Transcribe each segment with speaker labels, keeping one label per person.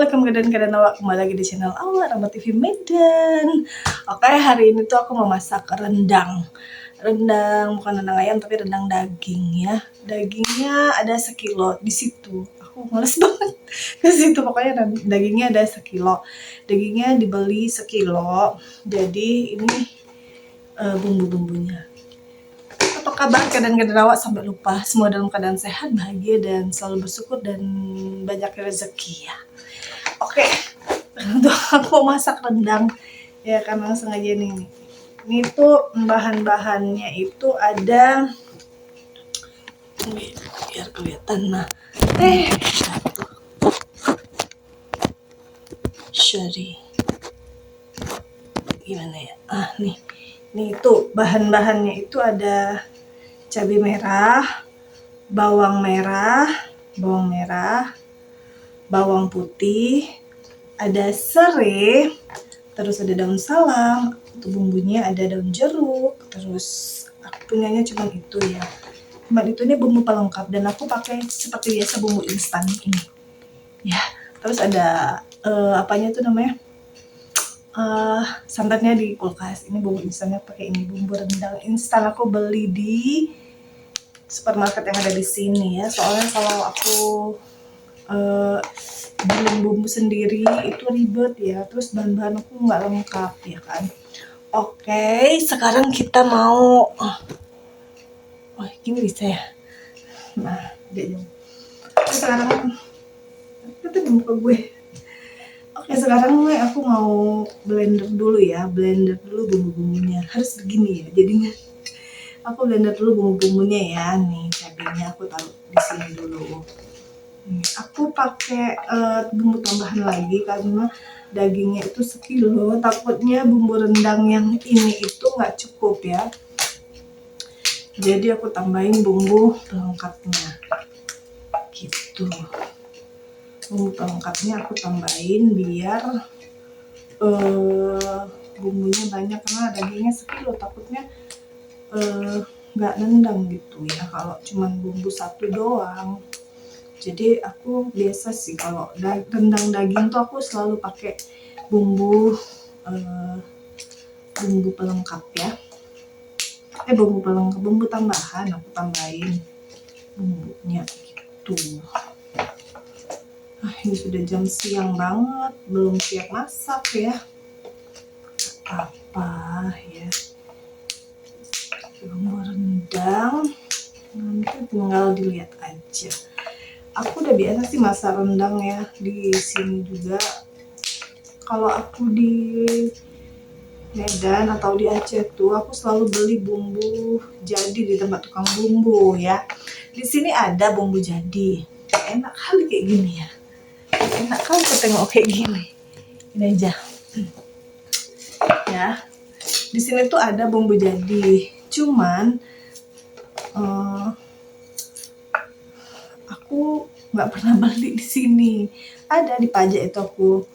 Speaker 1: welcome ke dan awak kembali lagi di channel Aula Rahma TV Medan. Oke, hari ini tuh aku mau masak rendang. Rendang bukan rendang ayam tapi rendang daging ya. Dagingnya ada sekilo di situ. Aku males banget ke situ, pokoknya dagingnya ada sekilo. Dagingnya dibeli sekilo. Jadi ini bumbu-bumbunya. Apa kabar keadaan awak sampai lupa? Semua dalam keadaan sehat, bahagia dan selalu bersyukur dan banyak rezeki ya. Oke, untuk aku masak rendang ya karena sengaja nih. Ini tuh bahan-bahannya itu ada, biar kelihatan nah. Sorry. Gimana ya? Nih itu bahan-bahannya itu ada cabai merah, bawang merah, bawang putih, ada serai, terus ada daun salam, untuk bumbunya ada daun jeruk, terus aku punyanya cuma itu ya. Cuma itu ini bumbu pelengkap dan aku pakai seperti biasa bumbu instan ini. Ya, terus ada apanya tuh namanya? Santannya di kulkas. Ini bumbu instannya pakai ini, bumbu rendang instan aku beli di supermarket yang ada di sini ya. Soalnya kalau aku bikin bumbu sendiri itu ribet ya, terus bahan-bahan aku nggak lengkap ya kan. Oke, sekarang kita mau gini bisa ya. Nah, dia jauh. Sekarang itu di muka gue. Oke, sekarang aku mau blender dulu ya, blender dulu bumbu-bumbunya. Harus begini ya, jadinya aku blender dulu bumbu-bumbunya ya. Nih cabenya aku taruh di sini dulu. Aku pakai bumbu tambahan lagi karena dagingnya itu sekilo, takutnya bumbu rendang yang ini itu nggak cukup ya, jadi aku tambahin bumbu pelengkapnya gitu. Bumbu pelengkapnya aku tambahin biar bumbunya banyak karena dagingnya sekilo, takutnya nggak nendang gitu ya kalau cuman bumbu satu doang. Jadi aku biasa sih kalau rendang daging tuh aku selalu pakai bumbu pelengkap ya. Bumbu tambahan aku tambahin bumbunya gitu. Ini sudah jam siang banget, belum siap masak ya. Apa ya? Bumbu rendang nanti tinggal dilihat aja. Aku udah biasa sih masak rendang ya di sini juga. Kalau aku di Medan atau di Aceh tuh aku selalu beli bumbu jadi di tempat tukang bumbu ya. Di sini ada bumbu jadi. Enak kali kayak gini ya. Enak kali aku tengok kayak gini. Ini aja. Ya. Di sini tuh ada bumbu jadi. Cuman aku nggak pernah beli di sini. Ada di pajak itu aku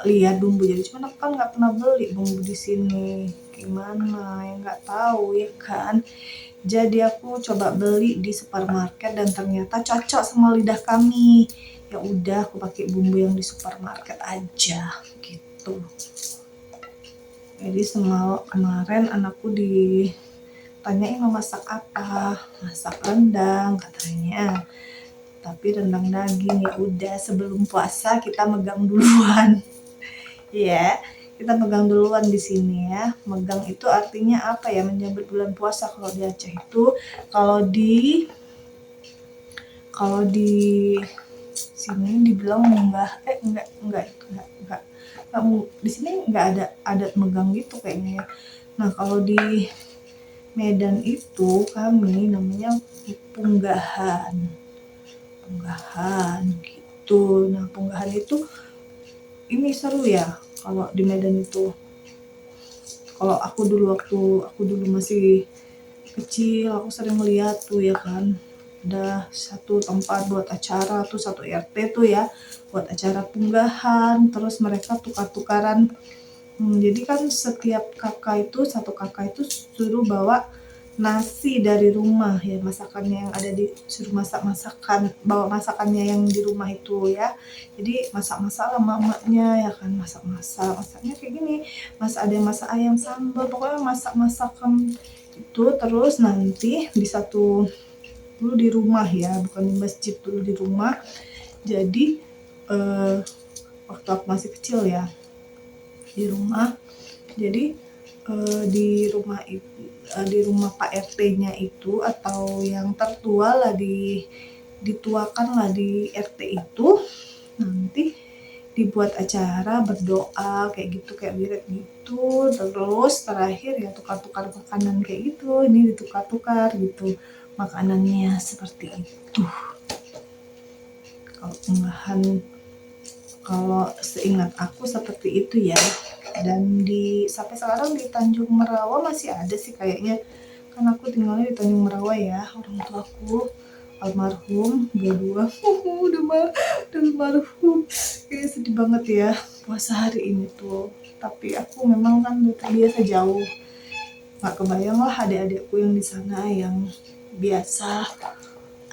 Speaker 1: lihat bumbu jadi, cuman aku kan nggak pernah beli bumbu di sini. Gimana ya, nggak tahu ya kan. Jadi aku coba beli di supermarket dan ternyata cocok sama lidah kami. Ya udah aku pakai bumbu yang di supermarket aja gitu. Jadi kemarin anakku ditanyain mau masak apa, masak rendang katanya, tapi rendang daging. Ya udah, sebelum puasa kita megang duluan ya, kita megang duluan di sini ya. Megang itu artinya apa ya, menyambut bulan puasa kalau di Aceh itu. Kalau di sini dibilang enggak di sini nggak ada adat megang gitu kayaknya ya. Nah kalau di Medan itu kami namanya punggahan gitu. Nah punggahan itu ini seru ya kalau di Medan itu. Kalau aku dulu waktu aku masih kecil, aku sering melihat tuh ya kan, ada satu tempat buat acara tuh, satu RT tuh ya buat acara punggahan, terus mereka tukar-tukaran. Jadi kan setiap satu kakak itu suruh bawa nasi dari rumah ya, masakannya yang ada di suruh masakan, bawa masakannya yang di rumah itu ya. Jadi masak-masak lah mamanya ya kan, masaknya kayak gini, ada yang masak ayam sambal, pokoknya masakan itu. Terus nanti di satu dulu di rumah ya, bukan di masjid, dulu di rumah. Jadi waktu aku masih kecil ya, di rumah. Jadi di rumah Pak RT-nya itu, atau yang tertua lah, dituakan lah di RT itu, nanti dibuat acara berdoa kayak gitu, kayak wirid gitu. Terus terakhir ya tukar-tukar makanan kayak gitu, ini ditukar-tukar gitu makanannya, seperti itu. Kalau seingat aku seperti itu ya. Dan sampai sekarang di Tanjung Merawa masih ada sih kayaknya, kan aku tinggalnya di Tanjung Merawa ya. Orang tua aku almarhum dua-dua udah almarhum, kayak sedih banget ya puasa hari ini tuh. Tapi aku memang kan udah terbiasa jauh, nggak kebayang lah adik-adikku yang di sana yang biasa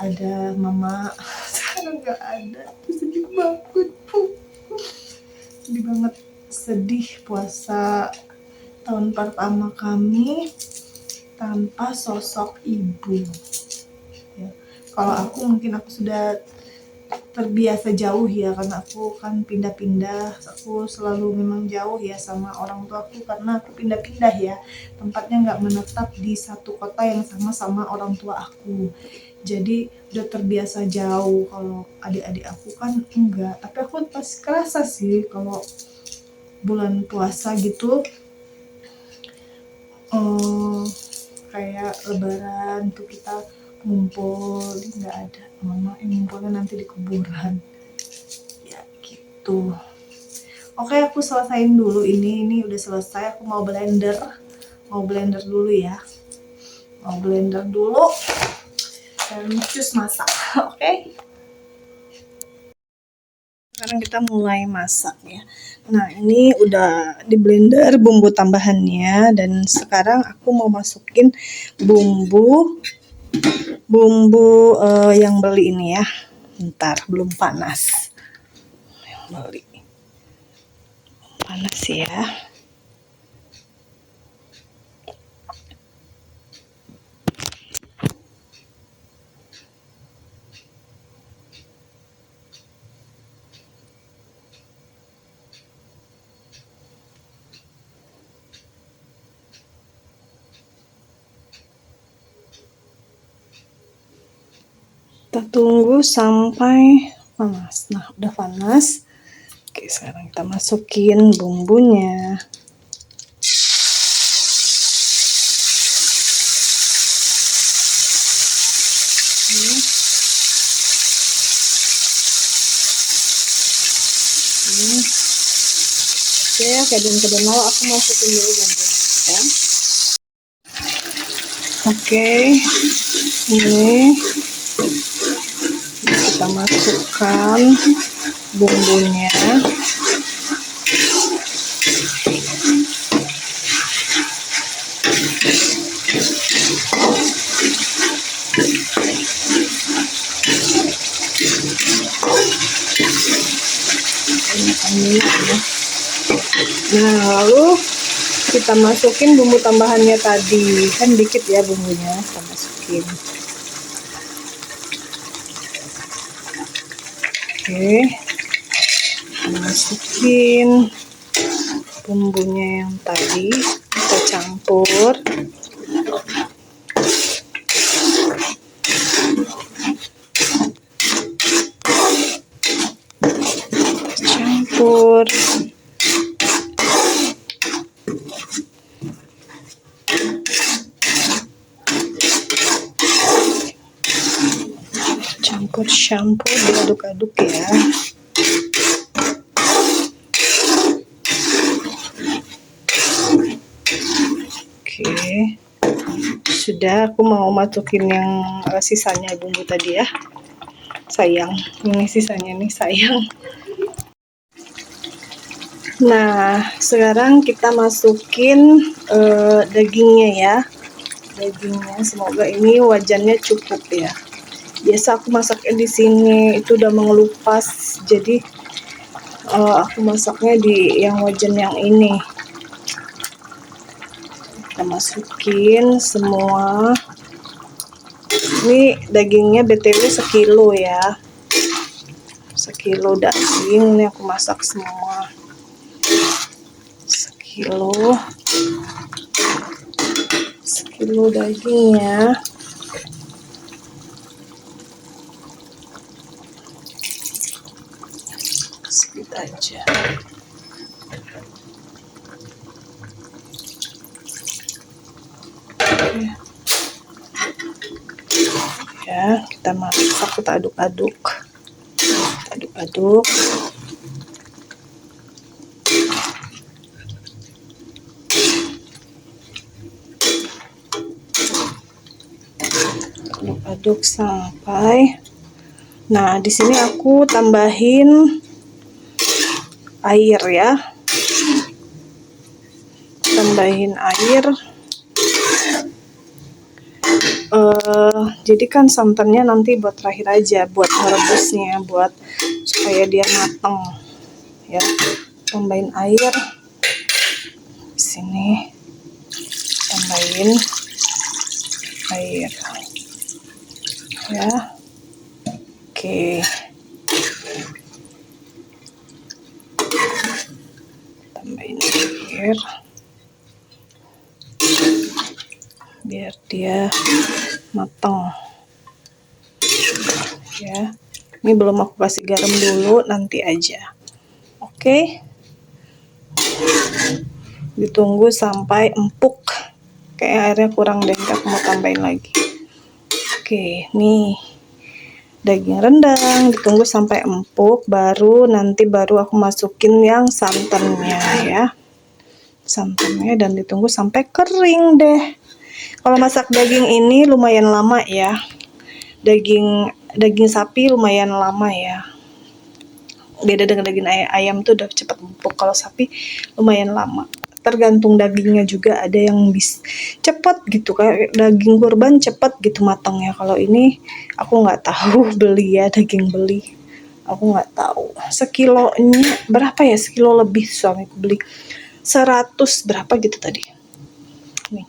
Speaker 1: ada mama sekarang nggak ada. Sedih banget, sedih banget. Sedih puasa tahun pertama kami tanpa sosok ibu ya. Kalau aku mungkin aku sudah terbiasa jauh ya, karena aku kan pindah-pindah, aku selalu memang jauh ya sama orang tua aku, karena aku pindah-pindah ya, tempatnya nggak menetap di satu kota yang sama orang tua aku. Jadi udah terbiasa jauh. Kalau adik-adik aku kan enggak, tapi aku pasti kerasa sih kalau bulan puasa gitu, kayak lebaran tuh kita ngumpul, nggak ada mama yang ngumpulnya nanti di kuburan ya gitu. Oke, aku selesain dulu ini udah selesai. Aku mau blender dulu ya, mau blender dulu dan cus masak. Oke, sekarang kita mulai masak ya. Nah, ini udah di blender bumbu tambahannya, dan sekarang aku mau masukin bumbu yang beli ini ya. Bentar, belum panas. Yang beli panas ya. Kita tunggu sampai panas. Nah, udah panas. Oke, sekarang kita masukin bumbunya. Oke, kadang-kadang mau aku masukin dulu bumbu ya. Oke, ini kita masukkan bumbunya. Nah, lalu kita masukin bumbu tambahannya tadi, kan dikit ya bumbunya, kita masukin. Oke, masukin bumbunya yang tadi, kita campur. Campur. Campur diaduk-aduk ya. Oke, sudah. Aku mau masukin yang sisanya bumbu tadi ya. Sayang, ini sisanya nih, sayang. Nah, sekarang kita masukin dagingnya ya. dagingnya. Semoga ini wajannya cukup ya. Biasa aku masaknya di sini itu udah mengelupas, jadi aku masaknya di yang wajan yang ini. Kita masukin semua. Ini dagingnya BTW sekilo ya. Sekilo daging ini aku masak semua. Sekilo dagingnya. Sedikit aja. Ya, kita masak, kita aduk-aduk. Aduk-aduk. Aduk sampai. Nah, di sini aku tambahin air ya. Tambahin air. Jadi kan santannya nanti buat terakhir aja, buat merebusnya, buat supaya dia mateng ya. Tambahin air. Di sini tambahin air ya. Oke. Tambahin air biar dia mateng ya. Ini belum aku kasih garam dulu, nanti aja. Oke. Ditunggu sampai empuk. Kayak airnya kurang deh, aku mau tambahin lagi. Oke, nih daging rendang ditunggu sampai empuk, baru aku masukin yang santannya ya. Santannya dan ditunggu sampai kering deh. Kalau masak daging ini lumayan lama ya. Daging sapi lumayan lama ya. Beda dengan daging ayam tuh udah cepet empuk. Kalau sapi lumayan lama. Tergantung dagingnya juga, ada yang bisa cepet gitu, kayak daging kurban cepet gitu matangnya. Kalau ini aku nggak tahu, beli ya, daging beli, aku nggak tahu sekilonya berapa ya, sekilo lebih suamiku beli 100 berapa gitu tadi. Nih,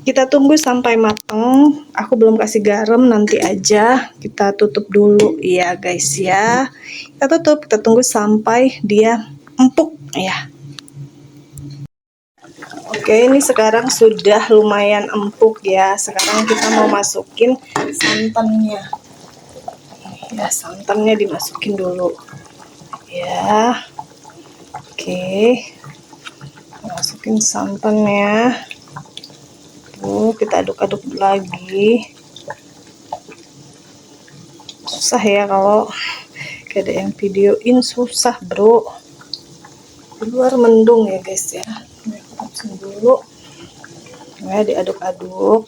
Speaker 1: kita tunggu sampai matang. Aku belum kasih garam, nanti aja. Kita tutup dulu ya guys ya. Kita tutup, kita tunggu sampai dia empuk ya. Oke, ini sekarang sudah lumayan empuk ya. Sekarang kita mau masukin santannya. Ya, santannya dimasukin dulu. Ya. Oke. Masukin santannya. Tuh, kita aduk-aduk lagi. Susah ya kalau kayak ada yang videoin, susah, bro. Di luar mendung ya, guys ya. Dulu ya, diaduk-aduk,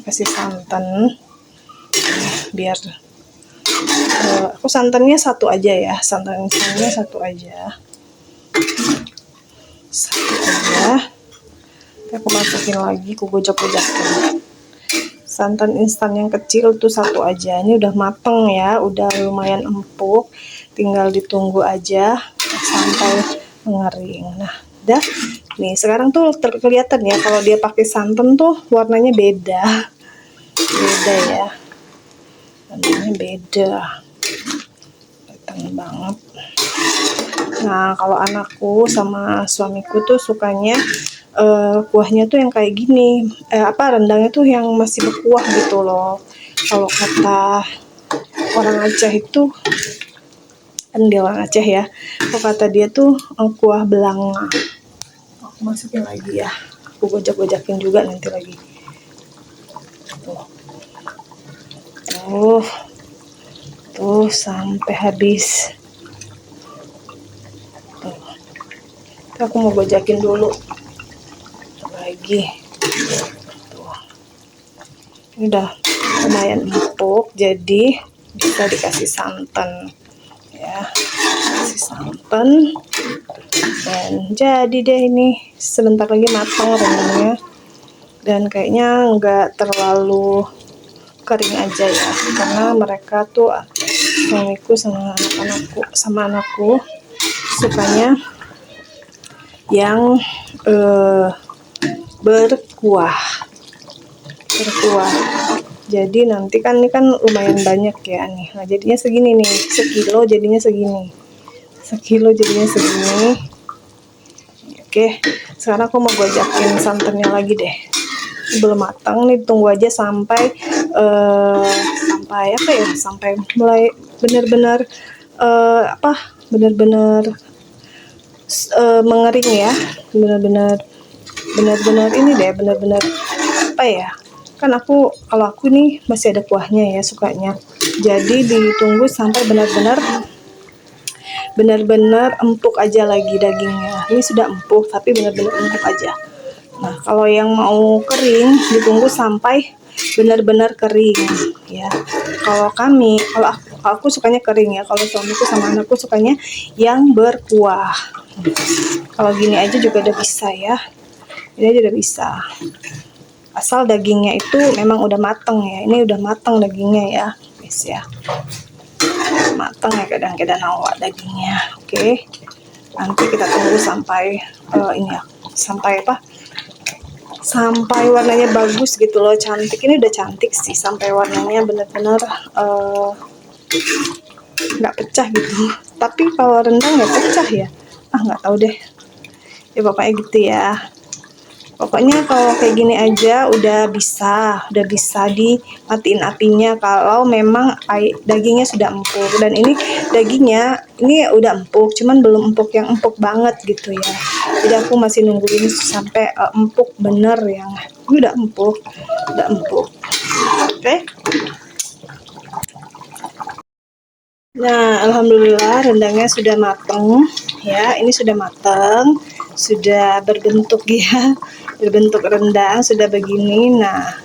Speaker 1: kasih santan biar aku santannya satu aja ya, santannya satu aja. Aku masukin lagi, aku gojok-gojokin. Santan instan yang kecil tuh satu aja. Ini udah mateng ya, udah lumayan empuk, tinggal ditunggu aja sampai mengering. Nah, udah nih, sekarang tuh kelihatan ya kalau dia pakai santan tuh warnanya beda ya, warnanya beda, kelihatan banget. Nah, kalau anakku sama suamiku tuh sukanya kuahnya tuh yang kayak gini, rendangnya tuh yang masih berkuah gitu loh. Kalau kata orang Aceh itu, kan dia orang Aceh ya, kalau kata dia tuh kuah belanga. Aku masukin lagi ya, aku gojak-gojakin juga nanti lagi. Tuh sampai habis. Tuh, aku mau gojakin dulu lagi. Tuh, ini udah lumayan empuk, jadi bisa dikasih santan ya, kasih santan. Dan jadi deh ini sebentar lagi matang rendangnya. Dan kayaknya nggak terlalu kering aja ya, karena mereka tuh suamiku sama anakku sukanya yang berkuah. Jadi nanti kan ini kan lumayan banyak ya nih. Nah jadinya segini nih, sekilo jadinya segini. Oke, sekarang aku mau gojakin santannya lagi deh. Belum matang nih, tunggu aja sampai sampai mulai benar-benar mengering ya, benar-benar ini deh, benar-benar kan kalau aku nih masih ada kuahnya ya sukanya, jadi ditunggu sampai benar-benar empuk aja lagi dagingnya. Ini sudah empuk tapi benar-benar empuk aja. Nah kalau yang mau kering ditunggu sampai benar-benar kering ya. Kalau aku sukanya kering ya. Kalau suamiku sama anakku sukanya yang berkuah. Kalau gini aja juga udah bisa ya. Ini aja udah bisa. Asal dagingnya itu memang udah mateng ya. Ini udah mateng dagingnya ya, guys ya. Mateng ya kadang-kadang awak dagingnya. Oke. Nanti kita tunggu sampai sampai warnanya bagus gitu loh, cantik. Ini udah cantik sih, sampai warnanya bener-bener nggak pecah gitu. Tapi kalau rendang ya pecah ya, nggak tahu deh ya, pokoknya gitu ya. Pokoknya kalau kayak gini aja udah bisa dimatiin apinya kalau memang dagingnya sudah empuk. Dan ini dagingnya ini udah empuk, cuman belum empuk yang empuk banget gitu ya. Jadi aku masih nungguin sampai empuk bener yang ini udah empuk. Oke. Nah, alhamdulillah rendangnya sudah mateng ya. Ini sudah mateng, sudah berbentuk ya, berbentuk rendang sudah begini. Nah,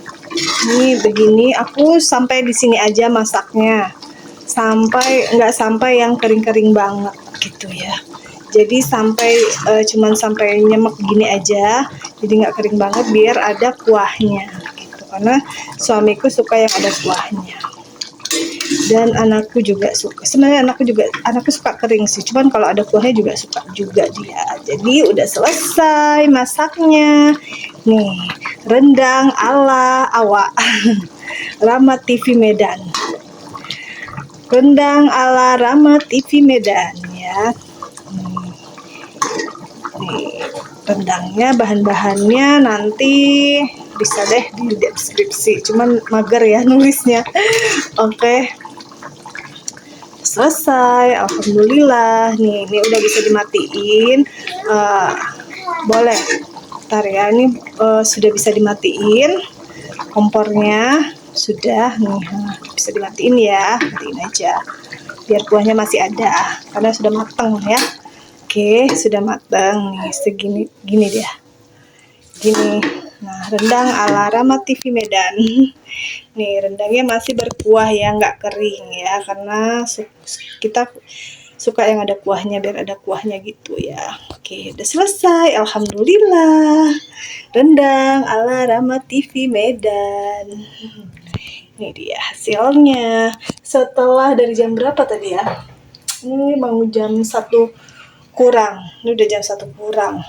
Speaker 1: ini begini. Aku sampai di sini aja masaknya, nggak sampai yang kering-kering banget gitu ya. Jadi cuman sampai nyemek gini aja, jadi nggak kering banget biar ada kuahnya gitu. Karena suamiku suka yang ada kuahnya. Dan anakku juga suka. Sebenarnya anakku suka kering sih, cuman kalau ada kuahnya juga suka juga dia. Jadi udah selesai masaknya. Nih, rendang ala awak Rama TV Medan. Rendang ala Rama TV Medan ya. Nih, rendangnya bahan-bahannya nanti bisa deh di deskripsi, cuman mager ya nulisnya. Oke. Selesai, alhamdulillah. Nih udah bisa dimatiin. Boleh, ntar ya, ini sudah bisa dimatiin kompornya, sudah nih bisa dimatiin ya, matiin aja biar kuahnya masih ada karena sudah matang ya. Oke, sudah matang nih, gini dia, gini. Nah, rendang ala Rama TV Medan. Nih, rendangnya masih berkuah ya, nggak kering ya, karena kita suka yang ada kuahnya, biar ada kuahnya gitu ya. Oke, udah selesai, alhamdulillah. Rendang ala Rama TV Medan. Ini dia hasilnya. Setelah dari jam berapa tadi ya? Ini mau jam 1 kurang. Ini udah jam 1 kurang.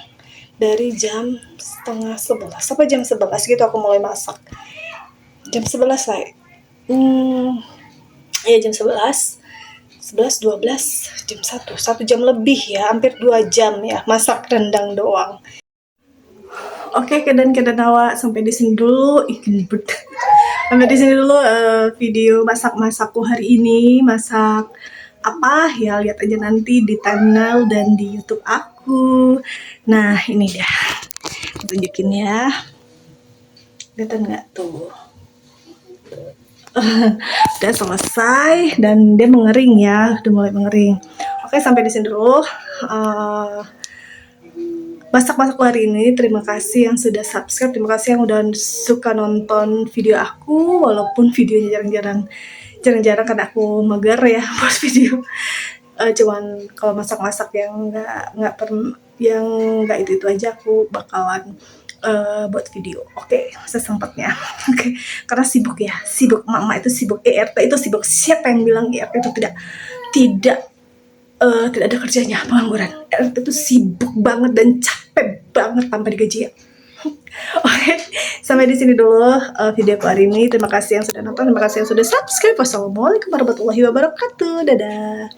Speaker 1: Dari jam setengah 11 sampai jam 11 gitu aku mulai masak. Jam 11 saya. Ya jam 11, 12, jam 1 jam lebih ya, hampir 2 jam ya masak rendang doang. Oke, kedan awak sampai di sini dulu. Sampai di sini dulu video masak-masakku hari ini. Masak apa ya, lihat aja nanti di thumbnail dan di YouTube aku. Nah, ini dia. Tunjukin ya. Kelihatan nggak tuh? Udah selesai dan dia mengering ya, udah mulai mengering. Oke, sampai di sini dulu masak-masak hari ini. Terima kasih yang sudah subscribe, terima kasih yang udah suka nonton video aku walaupun videonya jarang-jarang karena aku mager ya buat video. Cuman kalau masak-masak yang nggak itu aja aku bakalan buat video. Oke, sesempatnya. Oke, karena sibuk ya, sibuk mama itu sibuk, ERT itu sibuk. Siapa yang bilang ERT itu tidak tidak ada kerjanya, pengangguran? ERT itu sibuk banget dan capek banget tanpa digaji ya. Oke, sampai di sini dulu videoku hari ini. Terima kasih yang sudah nonton, terima kasih yang sudah subscribe. Wassalamualaikum warahmatullahi wabarakatuh. Dadah.